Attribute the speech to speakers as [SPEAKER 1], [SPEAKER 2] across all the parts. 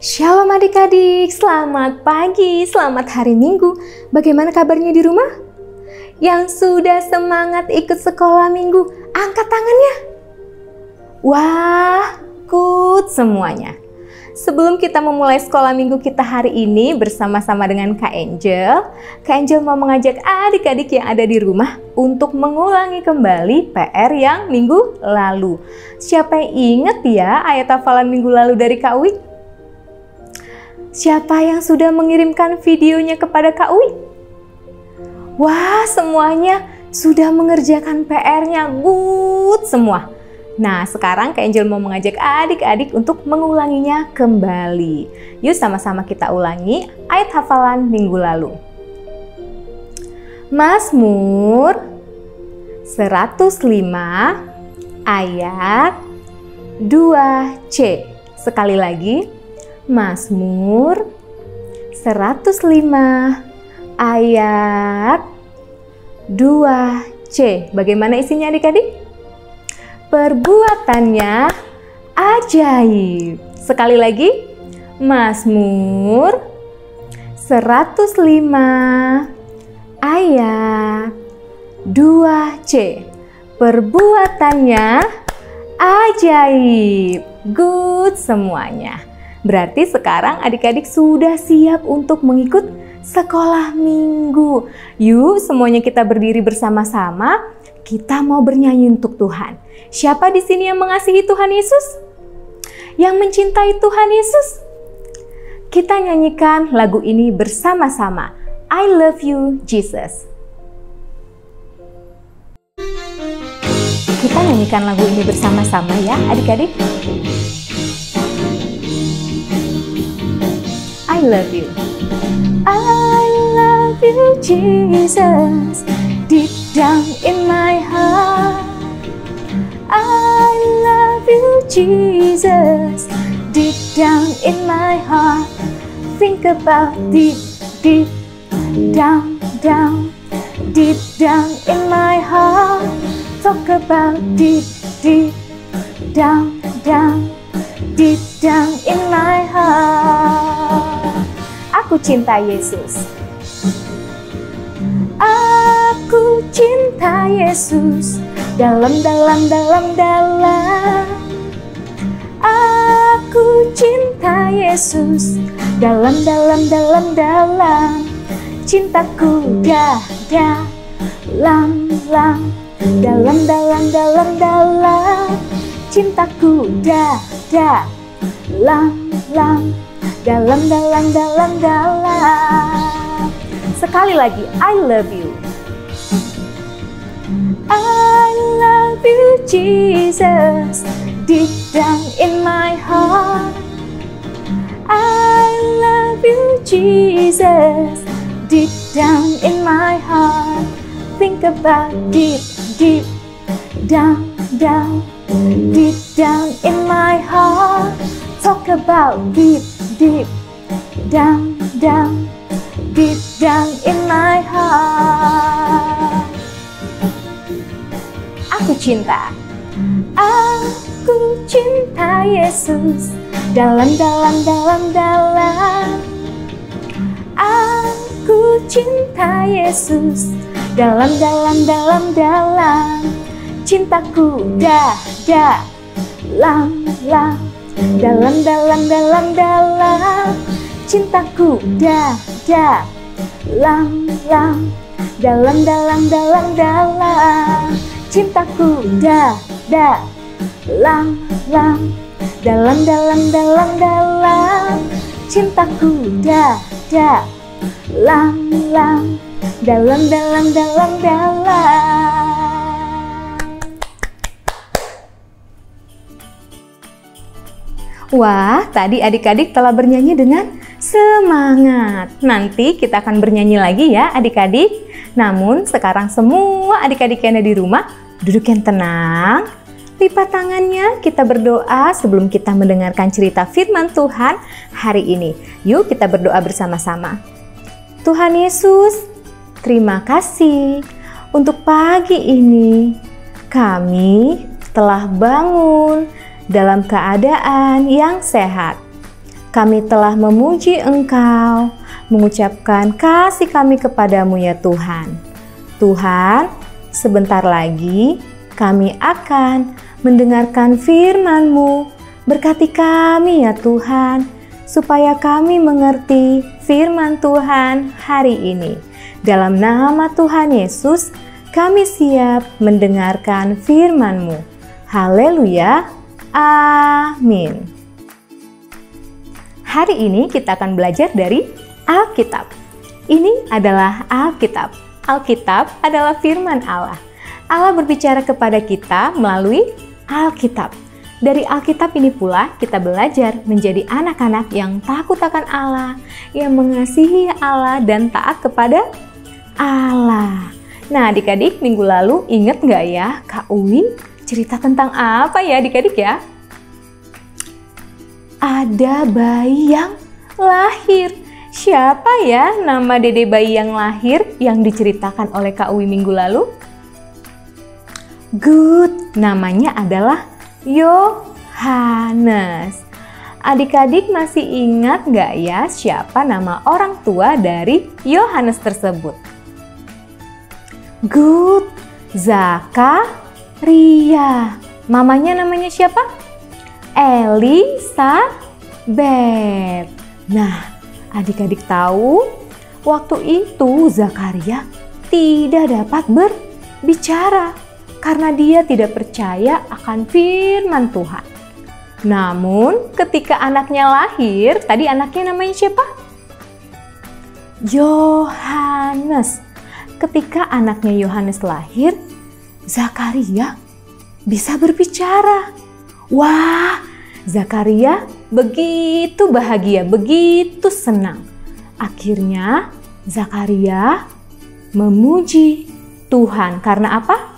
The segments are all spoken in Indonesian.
[SPEAKER 1] Shalom adik-adik, selamat pagi, selamat hari Minggu. Bagaimana kabarnya di rumah? Yang sudah semangat ikut sekolah Minggu, angkat tangannya. Wah, good semuanya. Sebelum kita memulai sekolah Minggu kita hari ini bersama-sama dengan Kak Angel mau mengajak adik-adik yang ada di rumah untuk mengulangi kembali PR yang minggu lalu. Siapa yang ingat ya ayat hafalan minggu lalu dari Kak Uwi? Siapa yang sudah mengirimkan videonya kepada Kak Uwi? Wah, semuanya sudah mengerjakan PR-nya good semua. Nah, sekarang Kak Angel mau mengajak adik-adik untuk mengulanginya kembali. Yuk sama-sama kita ulangi ayat hafalan minggu lalu. Mazmur 105 ayat 2C. Sekali lagi. Mazmur 105 ayat 2C. Bagaimana isinya adik-adik? Perbuatannya ajaib. Sekali lagi, Mazmur 105 ayat 2C. Perbuatannya ajaib. Good semuanya. Berarti sekarang adik-adik sudah siap untuk mengikut sekolah minggu. Yuk semuanya kita berdiri bersama-sama. Kita mau bernyanyi untuk Tuhan. Siapa di sini yang mengasihi Tuhan Yesus? Yang mencintai Tuhan Yesus? Kita nyanyikan lagu ini bersama-sama. I love you, Jesus. Kita nyanyikan lagu ini bersama-sama ya adik-adik. I love you. I love you, Jesus. Deep down in my heart. I love you, Jesus. Deep down in my heart. Think about deep down, deep down in my heart. Talk about deep down, deep down in my heart. Aku cinta Yesus. Aku cinta Yesus. Dalam. Aku cinta Yesus. Dalam. Cintaku dalam. Cintaku dalam. Sekali lagi, I love you. I love you, Jesus. Deep down in my heart. I love you, Jesus. Deep down in my heart. Think about deep down, deep down in my heart. Talk about deep down, deep down in my heart. Aku cinta Yesus. Dalam. Aku cinta Yesus. Dalam. Cintaku dalam. Cintaku dalam. Cintaku dalam. Cintaku dalam. Wah, tadi adik-adik telah bernyanyi dengan semangat. Nanti kita akan bernyanyi lagi ya adik-adik. Namun sekarang semua adik-adik yang ada di rumah duduk yang tenang. Lipat tangannya, kita berdoa sebelum kita mendengarkan cerita firman Tuhan hari ini. Yuk kita berdoa bersama-sama. Tuhan Yesus, terima kasih untuk pagi ini. Kami telah bangun dalam keadaan yang sehat. kami telah memuji Engkau, mengucapkan kasih kami kepadamu ya Tuhan. Tuhan, sebentar lagi kami akan mendengarkan firman-Mu. Berkati kami ya Tuhan, supaya kami mengerti firman Tuhan hari ini. Dalam nama Tuhan Yesus, kami siap mendengarkan firman-Mu. Haleluya, amin. Hari ini kita akan belajar dari Alkitab. Ini adalah Alkitab. Alkitab adalah firman Allah. Allah berbicara kepada kita melalui Alkitab. Dari Alkitab ini pula kita belajar menjadi anak-anak yang takut akan Allah, yang mengasihi Allah dan taat kepada Allah. Nah adik-adik, minggu lalu ingat nggak ya Kak Uwi cerita tentang apa ya adik-adik ya? Ada bayi yang lahir. Siapa ya nama dede bayi yang lahir yang diceritakan oleh Kak Uwi minggu lalu? Good, namanya adalah Yohanes. Adik-adik masih ingat nggak ya siapa nama orang tua dari Yohanes tersebut? Good, Zakaria. Mamanya namanya siapa? Elisabeth. Nah, adik-adik tahu waktu itu Zakaria tidak dapat berbicara karena dia tidak percaya akan firman Tuhan. Namun ketika anaknya lahir, tadi anaknya namanya siapa? Yohanes. Ketika anaknya Yohanes lahir, Zakaria bisa berbicara. Wah, Zakaria begitu bahagia, begitu senang. Akhirnya Zakaria memuji Tuhan. Karena apa?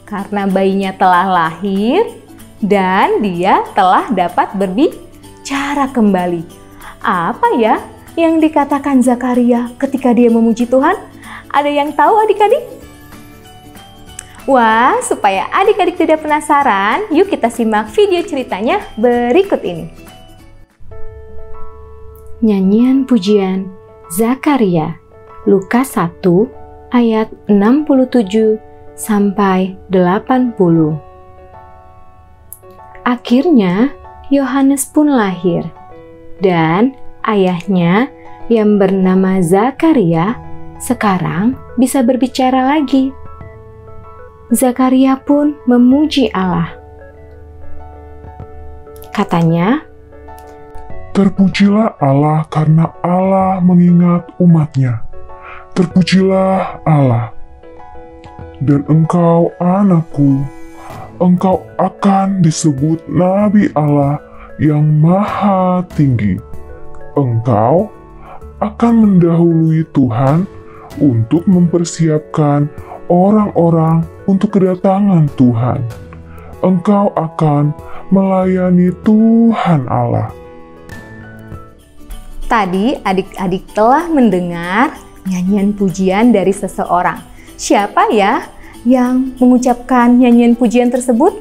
[SPEAKER 1] Karena bayinya telah lahir dan dia telah dapat berbicara kembali. Apa ya yang dikatakan Zakaria ketika dia memuji Tuhan? Ada yang tahu adik-adik? Wah, supaya adik-adik tidak penasaran, yuk kita simak video ceritanya berikut ini. Nyanyian pujian Zakaria, Lukas 1 ayat 67 sampai 80. Akhirnya Yohanes pun lahir dan ayahnya yang bernama Zakaria sekarang bisa berbicara lagi. Zakaria pun memuji Allah. Katanya,
[SPEAKER 2] "Terpujilah Allah karena Allah mengingat umat-Nya. Terpujilah Allah. Dan engkau anakku, engkau akan disebut Nabi Allah yang Maha Tinggi. Engkau akan mendahului Tuhan untuk mempersiapkan orang-orang untuk kedatangan Tuhan. Engkau akan melayani Tuhan Allah."
[SPEAKER 1] Tadi adik-adik telah mendengar nyanyian pujian dari seseorang. Siapa ya yang mengucapkan nyanyian pujian tersebut?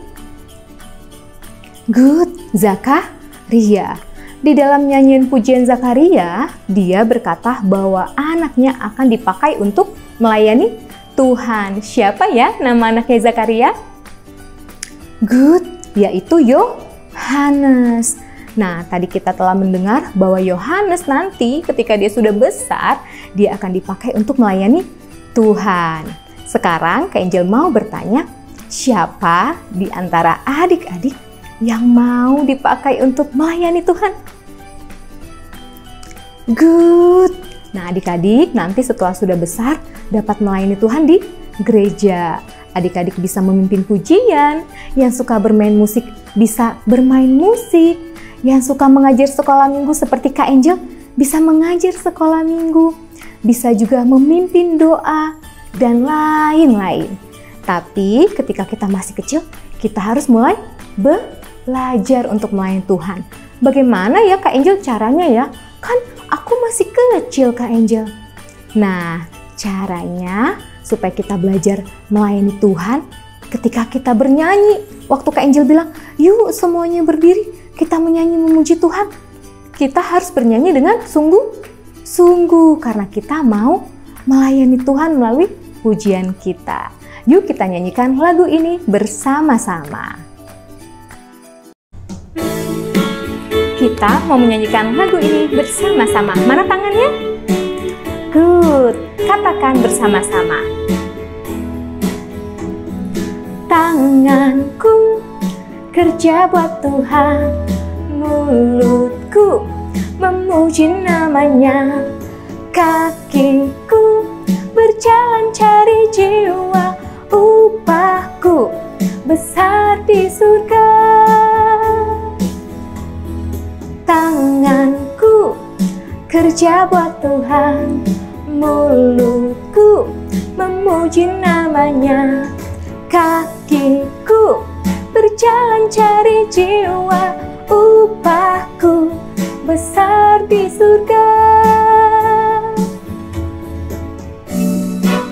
[SPEAKER 1] Good, Zakaria. Di dalam nyanyian pujian Zakaria, dia berkata bahwa anaknya akan dipakai untuk melayani Tuhan. Siapa ya nama anaknya Zakaria? Good, yaitu Yohanes. Nah, tadi kita telah mendengar bahwa Yohanes nanti ketika dia sudah besar, dia akan dipakai untuk melayani Tuhan. Sekarang Kak Angel mau bertanya, siapa di antara adik-adik yang mau dipakai untuk melayani Tuhan? Good. Nah, adik-adik nanti setelah sudah besar dapat melayani Tuhan di gereja. Adik-adik bisa memimpin pujian, yang suka bermain musik bisa bermain musik, yang suka mengajar sekolah minggu seperti Kak Angel bisa mengajar sekolah minggu, bisa juga memimpin doa, dan lain-lain. Tapi ketika kita masih kecil, kita harus mulai belajar untuk melayani Tuhan. Bagaimana ya Kak Angel caranya ya? Kan aku masih kecil Kak Angel. Nah, caranya supaya kita belajar melayani Tuhan ketika kita bernyanyi. Waktu Kak Angel bilang, yuk semuanya berdiri, kita menyanyi memuji Tuhan. kita harus bernyanyi dengan sungguh-sungguh karena kita mau melayani Tuhan melalui pujian kita. Yuk kita nyanyikan lagu ini bersama-sama. Kita mau menyanyikan lagu ini bersama-sama. Mana tangannya? Good. Katakan bersama-sama. Tanganku kerja buat Tuhan, mulutku memuji namanya, kakiku berjalan cari jiwa, upahku besar di surga. Tanganku kerja buat Tuhan, mulutku memuji namanya, kakiku berjalan cari jiwa, upahku besar di surga.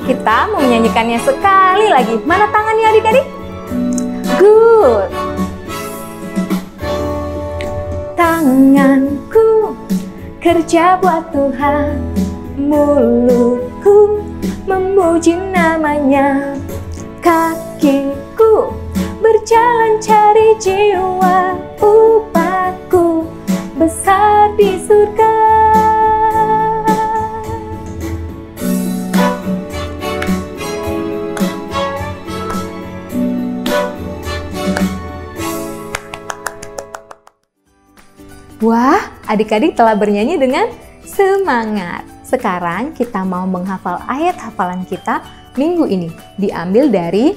[SPEAKER 1] Kita mau menyanyikannya sekali lagi. Mana tangannya adik-adik? Good. Tanganku kerja buat Tuhan, mulutku memuji namanya, kakiku berjalan cari jiwa, upahku besar di surga. Wah, adik-adik telah bernyanyi dengan semangat. Sekarang kita mau menghafal ayat hafalan kita minggu ini. Diambil dari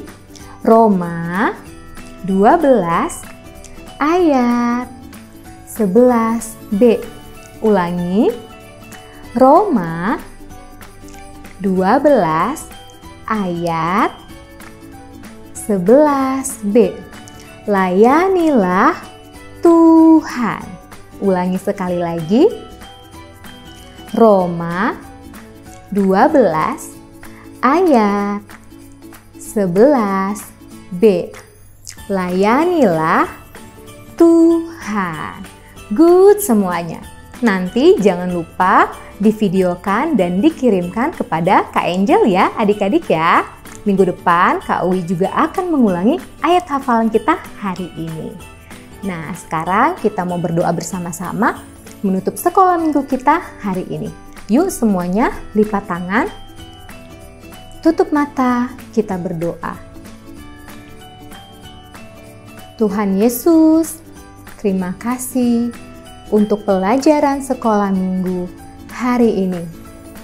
[SPEAKER 1] Roma 12 ayat 11b. Ulangi. Roma 12 ayat 11b. Layanilah Tuhan. Ulangi sekali lagi. Roma 12 ayat 11b. Layanilah Tuhan. Good semuanya. Nanti jangan lupa divideokan dan dikirimkan kepada Kak Angel ya adik-adik ya. Minggu depan Kak Uwi juga akan mengulangi ayat hafalan kita hari ini. Nah, sekarang kita mau berdoa bersama-sama menutup sekolah minggu kita hari ini. Yuk semuanya lipat tangan, tutup mata, kita berdoa. Tuhan Yesus, terima kasih untuk pelajaran sekolah minggu hari ini.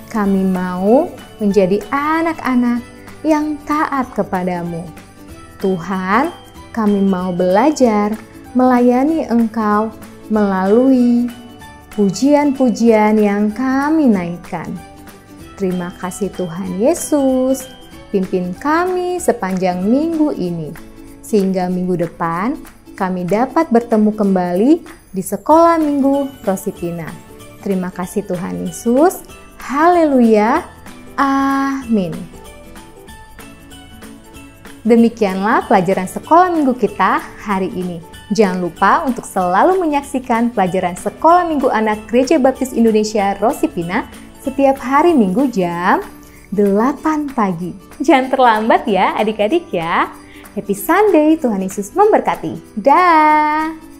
[SPEAKER 1] Kami mau menjadi anak-anak yang taat kepadamu. Tuhan, kami mau belajar melayani Engkau melalui pujian-pujian yang kami naikkan. Terima kasih Tuhan Yesus, pimpin kami sepanjang minggu ini, sehingga minggu depan kami dapat bertemu kembali di sekolah minggu Rosipina. Terima kasih Tuhan Yesus, haleluya, amin. Demikianlah pelajaran sekolah minggu kita hari ini. Jangan lupa untuk selalu menyaksikan pelajaran sekolah minggu anak Gereja Baptis Indonesia Rosipina setiap hari Minggu jam 8 pagi. Jangan terlambat ya adik-adik ya. Happy Sunday, Tuhan Yesus memberkati. Dah.